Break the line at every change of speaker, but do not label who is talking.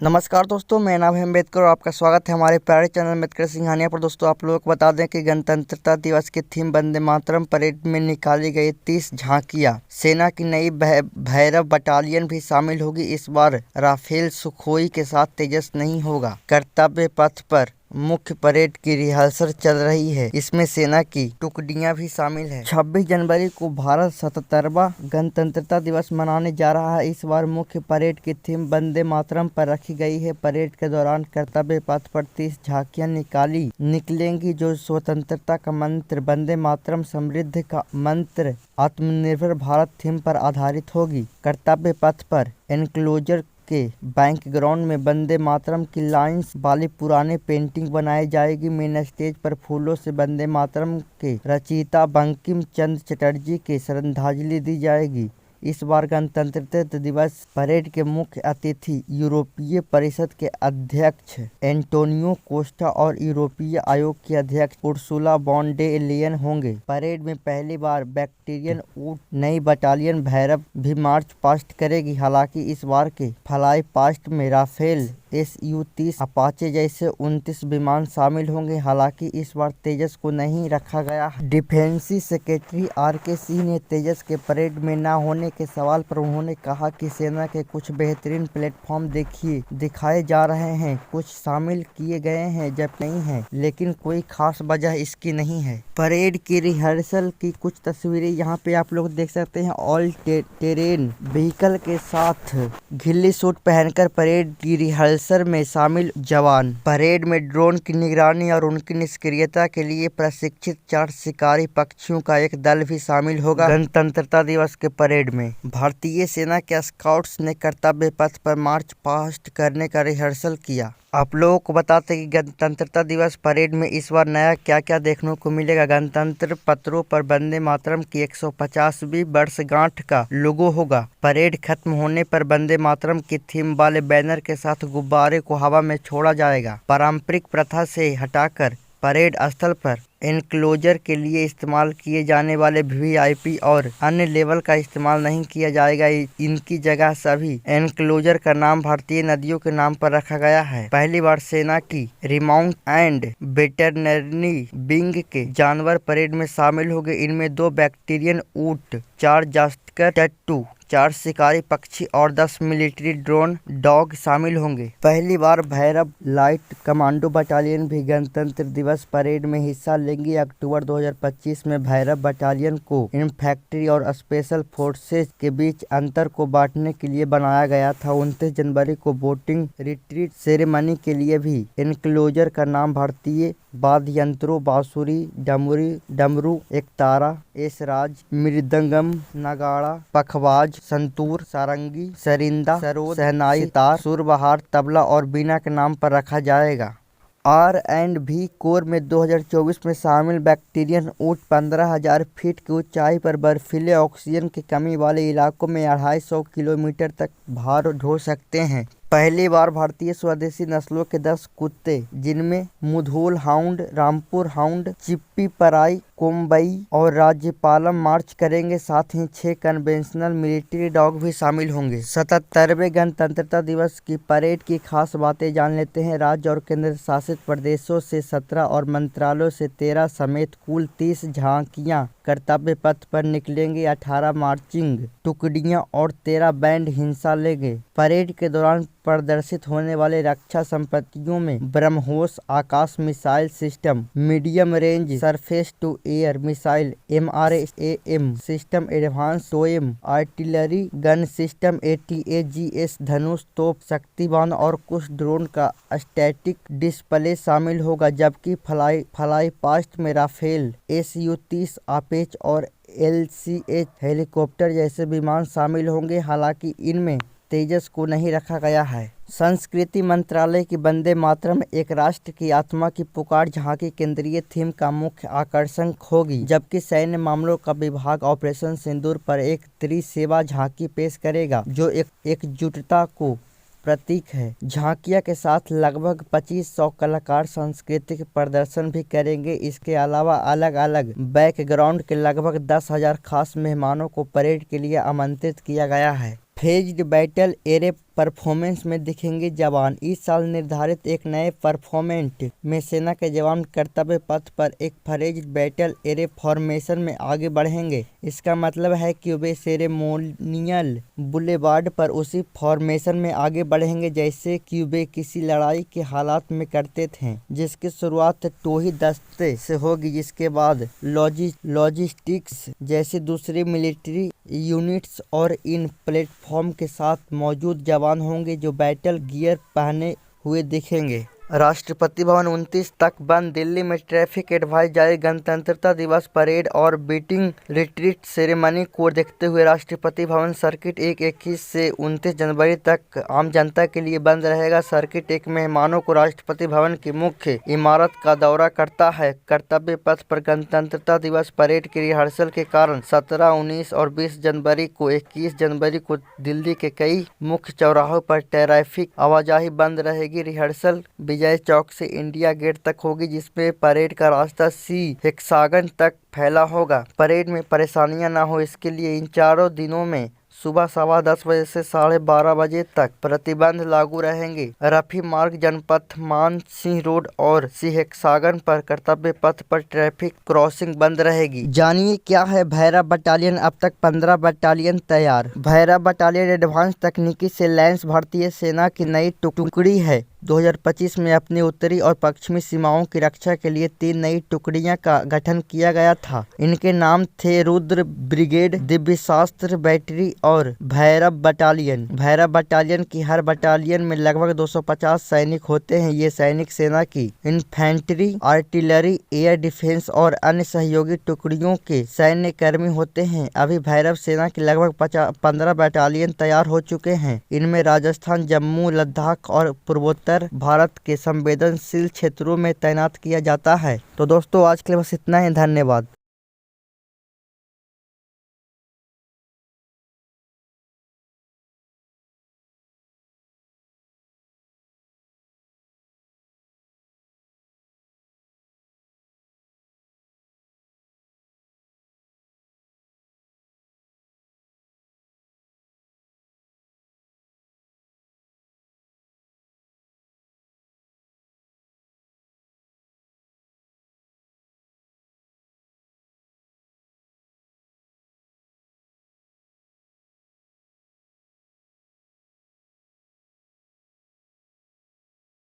नमस्कार दोस्तों, मेरा नाम है अम्बेडकर और आपका स्वागत है हमारे प्यारे चैनल अम्बेडकर सिंघानिया पर। दोस्तों, आप लोगों को बता दें कि गणतंत्रता दिवस की थीम वंदे मातरम परेड में निकाली गई 30 झांकियां। सेना की नई भैरव बटालियन भी शामिल होगी। इस बार राफेल सुखोई के साथ तेजस नहीं होगा। कर्तव्य पथ पर मुख्य परेड की रिहर्सल चल रही है। इसमें सेना की टुकड़ियां भी शामिल है। 26 जनवरी को भारत 77वां गणतंत्रता दिवस मनाने जा रहा है। इस बार मुख्य परेड की थीम वंदे मातरम पर रखी गई है। परेड के दौरान कर्तव्य पथ पर 30 झांकियां निकलेंगी, जो स्वतंत्रता का मंत्र, वंदे मातरम, समृद्धि का मंत्र, आत्मनिर्भर भारत थीम पर आधारित होगी। कर्तव्य पथ पर एनक्लोजर के बैकग्राउंड में वंदे मातरम की लाइंस वाली पुरानी पेंटिंग बनाई जाएगी। मेन स्टेज पर फूलों से वंदे मातरम के रचयिता बंकिम चंद्र चटर्जी के श्रद्धांजलि दी जाएगी। इस बार गणतंत्रता दिवस परेड के मुख्य अतिथि यूरोपीय परिषद के अध्यक्ष एंटोनियो कोस्टा और यूरोपीय आयोग की अध्यक्ष उर्सुला वॉन डे लेयन होंगे। परेड में पहली बार बैक्टीरियन ऊंट नई बटालियन भैरव भी मार्च पास्ट करेगी। हालांकि इस बार के फ्लाई पास्ट में राफेल Su-30 अपाचे जैसे 29 विमान शामिल होंगे। हालांकि इस बार तेजस को नहीं रखा गया। डिफेंस सेक्रेटरी RK सिंह ने तेजस के परेड में न होने के सवाल पर उन्होंने कहा कि सेना के कुछ बेहतरीन प्लेटफॉर्म दिखाए जा रहे हैं, कुछ शामिल किए गए हैं जब नहीं है, लेकिन कोई खास वजह इसकी नहीं है। परेड की रिहर्सल की कुछ तस्वीरें यहाँ पे आप लोग देख सकते हैं। ऑल टेरेन व्हीकल के साथ घिल्ली सूट पहनकर परेड की रिहर्सल में शामिल जवान। परेड में ड्रोन की निगरानी और उनकी निष्क्रियता के लिए प्रशिक्षित 4 शिकारी पक्षियों का एक दल भी शामिल होगा। गणतंत्रता दिवस के परेड में भारतीय सेना के स्काउट्स ने कर्तव्य पथ पर मार्च पास्ट करने का रिहर्सल किया। आप लोगों को बताते कि गणतंत्रता दिवस परेड में इस बार नया क्या क्या देखने को मिलेगा। गणतंत्र पत्रों पर वंदे मातरम की 150वीं वर्षगांठ का लोगो होगा। परेड खत्म होने पर वंदे मातरम की थीम वाले बैनर के साथ गुब्बारे को हवा में छोड़ा जाएगा। पारंपरिक प्रथा से हटाकर परेड स्थल पर एनक्लोजर के लिए इस्तेमाल किए जाने वाले VIP और अन्य लेवल का इस्तेमाल नहीं किया जाएगा। इनकी जगह सभी एनक्लोजर का नाम भारतीय नदियों के नाम पर रखा गया है। पहली बार सेना की रिमाउंट एंड वेटरनरी विंग के जानवर परेड में शामिल होंगे। इनमें 2 बैक्टीरियन ऊंट, 4 जास्कर टट्टू, 4 शिकारी पक्षी और 10 मिलिट्री ड्रोन डॉग शामिल होंगे। पहली बार भैरव लाइट कमांडो बटालियन भी गणतंत्र दिवस परेड में हिस्सा लेंगी। अक्टूबर 2025 में भैरव बटालियन को इन्फैंट्री और स्पेशल फोर्सेज के बीच अंतर को बांटने के लिए बनाया गया था। 29 जनवरी को वोटिंग रिट्रीट सेरेमनी के लिए भी एनक्लोजर का नाम भारतीय वाद्य यंत्रों बांसुरी, डमरू, एकतारा, एसराज, मृदंगम, नगाड़ा, पखवाज, संतूर, सारंगी, सरिंदा, सरोद, शहनाई, सितार, सुरबहार, तबला और बीना के नाम पर रखा जाएगा। R&B कोर में 2024 में शामिल बैक्टीरियन ऊंट 15,000 फीट की ऊंचाई पर बर्फीले ऑक्सीजन की कमी वाले इलाकों में 250 किलोमीटर तक भार ढो सकते हैं। पहली बार भारतीय स्वदेशी नस्लों के 10 कुत्ते, जिनमें मुधोल हाउंड, रामपुर हाउंड, चिप्पी पराई, कोम्बई और राज्यपालम मार्च करेंगे। साथ ही 6 कन्वेंशनल मिलिट्री डॉग भी शामिल होंगे। 77वें गणतंत्रता दिवस की परेड की खास बातें जान लेते हैं। राज्य और केंद्र शासित प्रदेशों से 17 और मंत्रालयों से 13 समेत कुल 30 झांकियां कर्तव्य पथ पर निकलेंगी। 18 मार्चिंग टुकड़ियां और 13 बैंड हिस्सा लेंगे। परेड के दौरान प्रदर्शित होने वाले रक्षा संपत्तियों में BrahMos Akash missile system, medium range surface to air missile MRAM system, advance towed artillery gun system ATAGS, Dhanush तोप, शक्तिबान और कुछ ड्रोन का स्टैटिक डिस्प्ले शामिल होगा। जबकि फ्लाई पास्ट में राफेल Su-30 अपेच और LCH हेलीकॉप्टर जैसे विमान शामिल होंगे। हालांकि इनमें तेजस को नहीं रखा गया है। संस्कृति मंत्रालय की वंदे मातरम एक राष्ट्र की आत्मा की पुकार झांकी केंद्रीय थीम का मुख्य आकर्षण होगी, जबकि सैन्य मामलों का विभाग ऑपरेशन सिंदूर पर एक त्रिसेवा झांकी पेश करेगा, जो एकजुटता को प्रतीक है। झांकिया के साथ लगभग 2500 कलाकार सांस्कृतिक प्रदर्शन भी करेंगे। इसके अलावा अलग अलग बैकग्राउंड के लगभग 10,000 खास मेहमानों को परेड के लिए आमंत्रित किया गया है। फेज्ड बैटल एरे परफॉर्मेंस में दिखेंगे जवान। इस साल निर्धारित एक नए परफॉर्मेंट में सेना के जवान कर्तव्य पथ पर एक फ्रेज बैटल एरे फॉर्मेशन में आगे बढ़ेंगे। इसका मतलब है कि वे सेरेमोनियल बुलेवार्ड पर उसी फॉर्मेशन में आगे बढ़ेंगे जैसे कि वे किसी लड़ाई के हालात में करते थे, जिसकी शुरुआत टोही दस्ते से होगी, जिसके बाद लॉजिस्टिक्स जैसी दूसरी मिलिट्री यूनिट्स और इन प्लेटफॉर्म के साथ मौजूद जवान होंगे जो बैटल गियर पहने हुए दिखेंगे। राष्ट्रपति भवन 29 तक बंद। दिल्ली में ट्रैफिक एडवाइस जारी। गणतंत्रता दिवस परेड और बीटिंग रिट्रीट सेरेमनी को देखते हुए राष्ट्रपति भवन सर्किट 21 से 29 जनवरी तक आम जनता के लिए बंद रहेगा। सर्किट 1 मेहमानों को राष्ट्रपति भवन की मुख्य इमारत का दौरा करता है। कर्तव्य पथ पर गणतंत्रता दिवस परेड की रिहर्सल के कारण 17, 19 और 20 जनवरी को 21 जनवरी को दिल्ली के कई मुख्य चौराहों पर ट्रैफिक आवाजाही बंद रहेगी। रिहर्सल विजय चौक से इंडिया गेट तक होगी, जिसमें परेड का रास्ता सी हेक्सागन तक फैला होगा। परेड में परेशानियां न हो इसके लिए इन चारों दिनों में सुबह 10:15 बजे से 12:30 बजे तक प्रतिबंध लागू रहेंगे। रफी मार्ग, जनपथ, मान सिंह रोड और सी हेक्सागन पर कर्तव्य पथ पर ट्रैफिक क्रॉसिंग बंद रहेगी। जानिए क्या है भैरव बटालियन। अब तक 15 बटालियन तैयार। भैरव बटालियन एडवांस तकनीकी से लैंस भारतीय सेना की नई टुकड़ी है। 2025 में अपनी उत्तरी और पश्चिमी सीमाओं की रक्षा के लिए 3 नई टुकड़ियां का गठन किया गया था। इनके नाम थे रुद्र ब्रिगेड, दिव्यशास्त्र बैटरी और भैरव बटालियन। भैरव बटालियन की हर बटालियन में लगभग 250 सैनिक होते हैं। ये सैनिक सेना की इन्फेंट्री, आर्टिलरी, एयर डिफेंस और अन्य सहयोगी टुकड़ियों के सैन्य कर्मी होते हैं। अभी भैरव सेना की लगभग 15 बटालियन तैयार हो चुके हैं। इनमें राजस्थान, जम्मू, लद्दाख और पूर्वोत्तर भारत के संवेदनशील क्षेत्रों में तैनात किया जाता है। तो दोस्तों आज के लिए बस इतना ही। धन्यवाद।